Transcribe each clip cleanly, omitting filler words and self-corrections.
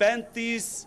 35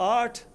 8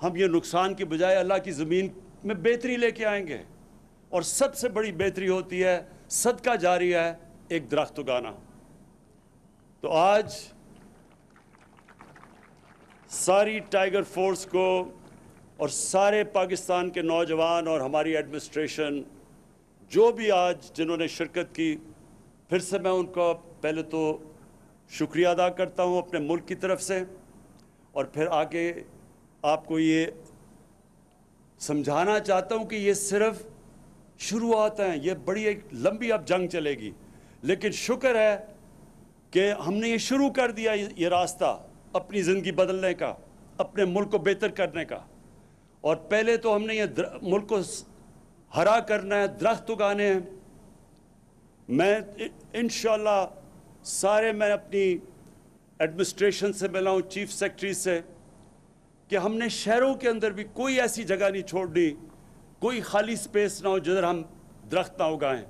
ہم یہ نقصان کی بجائے اللہ کی زمین میں بہتری لے کے آئیں گے. اور سب سے بڑی بہتری ہوتی ہے صدقہ جاریہ ہے ایک درخت اگانا. تو آج ساری ٹائیگر فورس کو اور سارے پاکستان کے نوجوان اور ہماری ایڈمنسٹریشن جو بھی آج جنہوں نے شرکت کی، پھر سے میں ان کا پہلے تو شکریہ ادا کرتا ہوں اپنے ملک کی طرف سے، اور پھر آگے آپ کو یہ سمجھانا چاہتا ہوں کہ یہ صرف شروعات ہیں، یہ بڑی ایک لمبی اب جنگ چلے گی، لیکن شکر ہے کہ ہم نے یہ شروع کر دیا یہ راستہ اپنی زندگی بدلنے کا، اپنے ملک کو بہتر کرنے کا. اور پہلے تو ہم نے یہ ملک کو ہرا کرنا ہے، درخت اگانے ہیں. میں انشاءاللہ میں اپنی ایڈمنسٹریشن سے ملا ہوں، چیف سیکرٹری سے، کہ ہم نے شہروں کے اندر بھی کوئی ایسی جگہ نہیں چھوڑنی، کوئی خالی سپیس نہ ہو جدھر ہم درخت نہ اگائیں.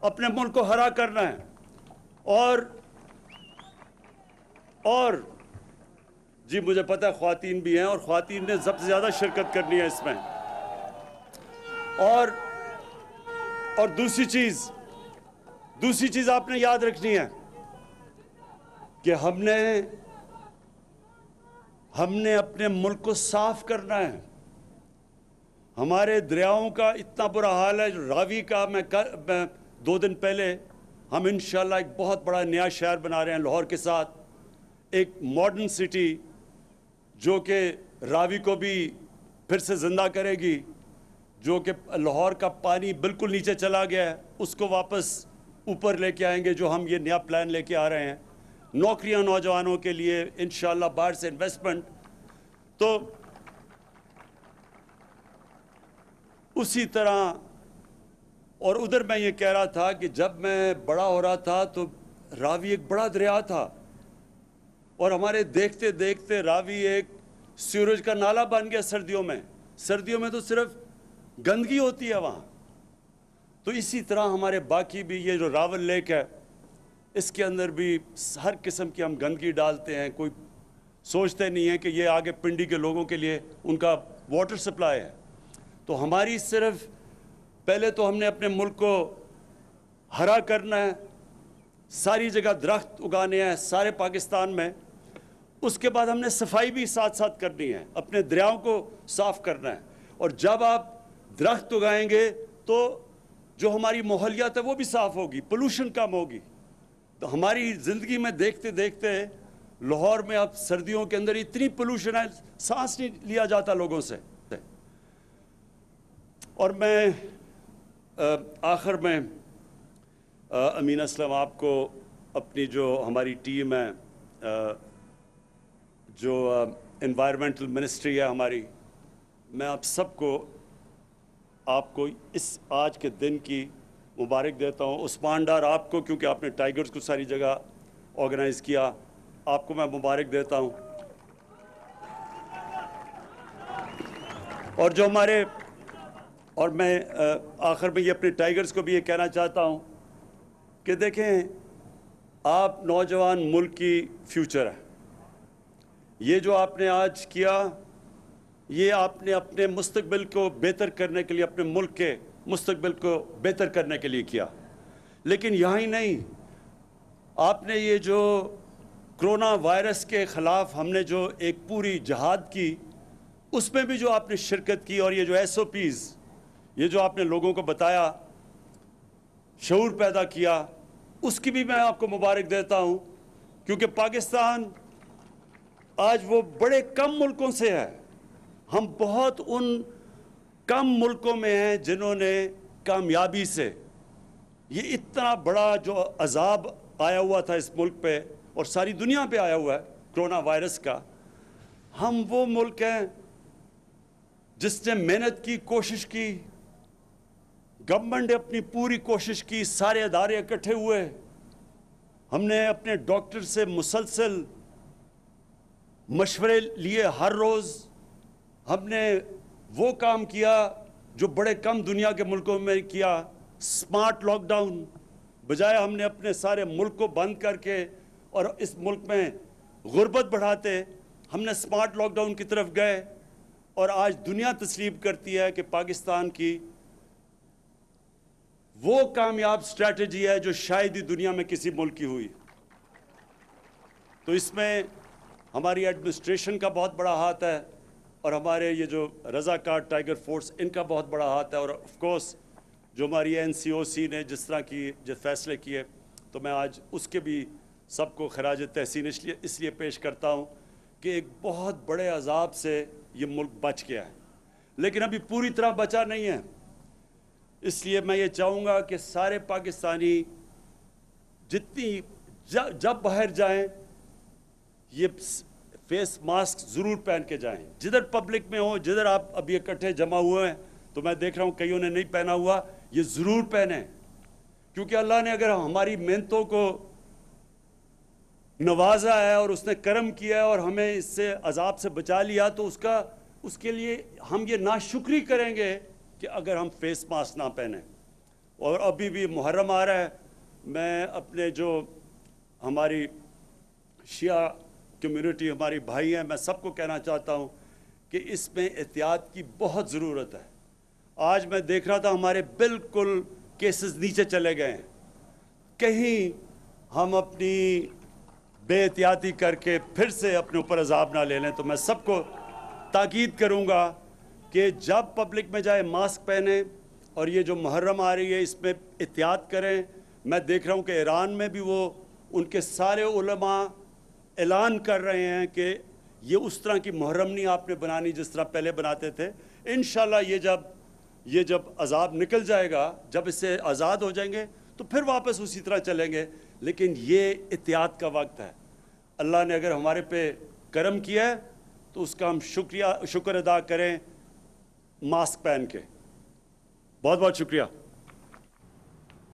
اپنے ملک کو ہرا کرنا ہے. اور جی مجھے پتہ ہے خواتین بھی ہیں، اور خواتین نے سب سے زیادہ شرکت کرنی ہے اس میں. اور دوسری چیز آپ نے یاد رکھنی ہے کہ ہم نے اپنے ملک کو صاف کرنا ہے. ہمارے دریاؤں کا اتنا برا حال ہے. راوی کا میں 2 دن پہلے ہم انشاءاللہ ایک بہت بڑا نیا شہر بنا رہے ہیں لاہور کے ساتھ، ایک ماڈرن سٹی جو کہ راوی کو بھی پھر سے زندہ کرے گی. جو کہ لاہور کا پانی بالکل نیچے چلا گیا ہے اس کو واپس اوپر لے کے آئیں گے، جو ہم یہ نیا پلان لے کے آ رہے ہیں. نوکریاں نوجوانوں کے لیے انشاءاللہ، باہر سے انویسٹمنٹ. تو اسی طرح اور ادھر میں یہ کہہ رہا تھا کہ جب میں بڑا ہو رہا تھا تو راوی ایک بڑا دریا تھا، اور ہمارے دیکھتے دیکھتے راوی ایک سیوریج کا نالا بن گیا. سردیوں میں تو صرف گندگی ہوتی ہے وہاں. تو اسی طرح ہمارے باقی بھی یہ جو راول لیک ہے اس کے اندر بھی ہر قسم کی ہم گندگی ڈالتے ہیں. کوئی سوچتے نہیں ہے کہ یہ آگے پنڈی کے لوگوں کے لیے ان کا واٹر سپلائی ہے. تو ہماری صرف پہلے تو ہم نے اپنے ملک کو ہرا کرنا ہے، ساری جگہ درخت اگانے ہیں سارے پاکستان میں. اس کے بعد ہم نے صفائی بھی ساتھ ساتھ کرنی ہے، اپنے دریاؤں کو صاف کرنا ہے. اور جب آپ درخت اگائیں گے تو جو ہماری ماحولیات ہے وہ بھی صاف ہوگی، پولوشن کم ہوگی. تو ہماری زندگی میں دیکھتے دیکھتے لاہور میں اب سردیوں کے اندر اتنی پولوشن ہے، سانس نہیں لیا جاتا لوگوں سے. اور میں آخر میں امین اسلم آپ کو اپنی جو ہماری ٹیم ہے، جو انوائرمنٹل منسٹری ہے ہماری، میں آپ سب کو آپ کو اس آج کے دن کی مبارک دیتا ہوں. عثمان ڈار آپ کو، کیونکہ آپ نے ٹائیگرز کو ساری جگہ آرگنائز کیا، آپ کو میں مبارک دیتا ہوں. اور جو ہمارے اور میں آخر میں یہ اپنے ٹائیگرز کو بھی یہ کہنا چاہتا ہوں کہ دیکھیں آپ نوجوان ملک کی فیوچر ہے. یہ جو آپ نے آج کیا یہ آپ نے اپنے مستقبل کو بہتر کرنے کے لیے، اپنے ملک کے مستقبل کو بہتر کرنے کے لیے کیا. لیکن یہاں ہی نہیں، آپ نے یہ جو کرونا وائرس کے خلاف ہم نے جو ایک پوری جہاد کی، اس میں بھی جو آپ نے شرکت کی، اور یہ جو SOPs یہ جو آپ نے لوگوں کو بتایا، شعور پیدا کیا، اس کی بھی میں آپ کو مبارک دیتا ہوں. کیونکہ پاکستان آج وہ بڑے کم ملکوں سے ہے. ہم بہت ان کم ملکوں میں ہیں جنہوں نے کامیابی سے یہ اتنا بڑا جو عذاب آیا ہوا تھا اس ملک پہ اور ساری دنیا پہ آیا ہوا ہے کرونا وائرس کا، ہم وہ ملک ہیں جس نے محنت کی، کوشش کی، گورنمنٹ نے اپنی پوری کوشش کی، سارے ادارے اکٹھے ہوئے، ہم نے اپنے ڈاکٹر سے مسلسل مشورے لیے ہر روز. ہم نے وہ کام کیا جو بڑے کم دنیا کے ملکوں میں کیا. سمارٹ لاک ڈاؤن بجائے ہم نے اپنے سارے ملک کو بند کر کے اور اس ملک میں غربت بڑھاتے، ہم نے سمارٹ لاک ڈاؤن کی طرف گئے. اور آج دنیا تسلیم کرتی ہے کہ پاکستان کی وہ کامیاب اسٹریٹجی ہے جو شاید ہی دنیا میں کسی ملک کی ہوئی. تو اس میں ہماری ایڈمنسٹریشن کا بہت بڑا ہاتھ ہے اور ہمارے یہ جو رضاکار ٹائیگر فورس ان کا بہت بڑا ہاتھ ہے, اور آف کورس جو ہماری NCOC نے جس طرح کی جو فیصلے کیے, تو میں آج اس کے بھی سب کو خراج تحسین اس لیے پیش کرتا ہوں کہ ایک بہت بڑے عذاب سے یہ ملک بچ گیا ہے, لیکن ابھی پوری طرح بچا نہیں ہے. اس لیے میں یہ چاہوں گا کہ سارے پاکستانی جتنی جب باہر جائیں یہ فیس ماسک ضرور پہن کے جائیں. جدھر پبلک میں ہو, جدھر آپ ابھی اکٹھے جمع ہوئے ہیں, تو میں دیکھ رہا ہوں کئیوں نے نہیں پہنا ہوا, یہ ضرور پہنیں, کیونکہ اللہ نے اگر ہماری محنتوں کو نوازا ہے اور اس نے کرم کیا ہے اور ہمیں اس سے عذاب سے بچا لیا, تو اس کے لیے ہم یہ ناشکری کریں گے کہ اگر ہم فیس ماسک نہ پہنیں. اور ابھی بھی محرم آ رہا ہے, میں اپنے جو ہماری شیعہ کمیونٹی ہماری بھائی ہیں, میں سب کو کہنا چاہتا ہوں کہ اس میں احتیاط کی بہت ضرورت ہے. آج میں دیکھ رہا تھا ہمارے بالکل کیسز نیچے چلے گئے ہیں. کہیں ہم اپنی بے احتیاطی کر کے پھر سے اپنے اوپر عذاب نہ لے لیں. تو میں سب کو تاکید کروں گا کہ جب پبلک میں جائے ماسک پہنیں, اور یہ جو محرم آ رہی ہے اس میں احتیاط کریں. میں دیکھ رہا ہوں کہ ایران میں بھی وہ ان کے سارے علماء اعلان کر رہے ہیں کہ یہ اس طرح کی محرم نہیں آپ نے بنانی جس طرح پہلے بناتے تھے. انشاءاللہ یہ جب عذاب نکل جائے گا, جب اس سے آزاد ہو جائیں گے, تو پھر واپس اسی طرح چلیں گے. لیکن یہ احتیاط کا وقت ہے. اللہ نے اگر ہمارے پہ کرم کیا ہے تو اس کا ہم شکر ادا کریں ماسک پہن کے. بہت بہت شکریہ.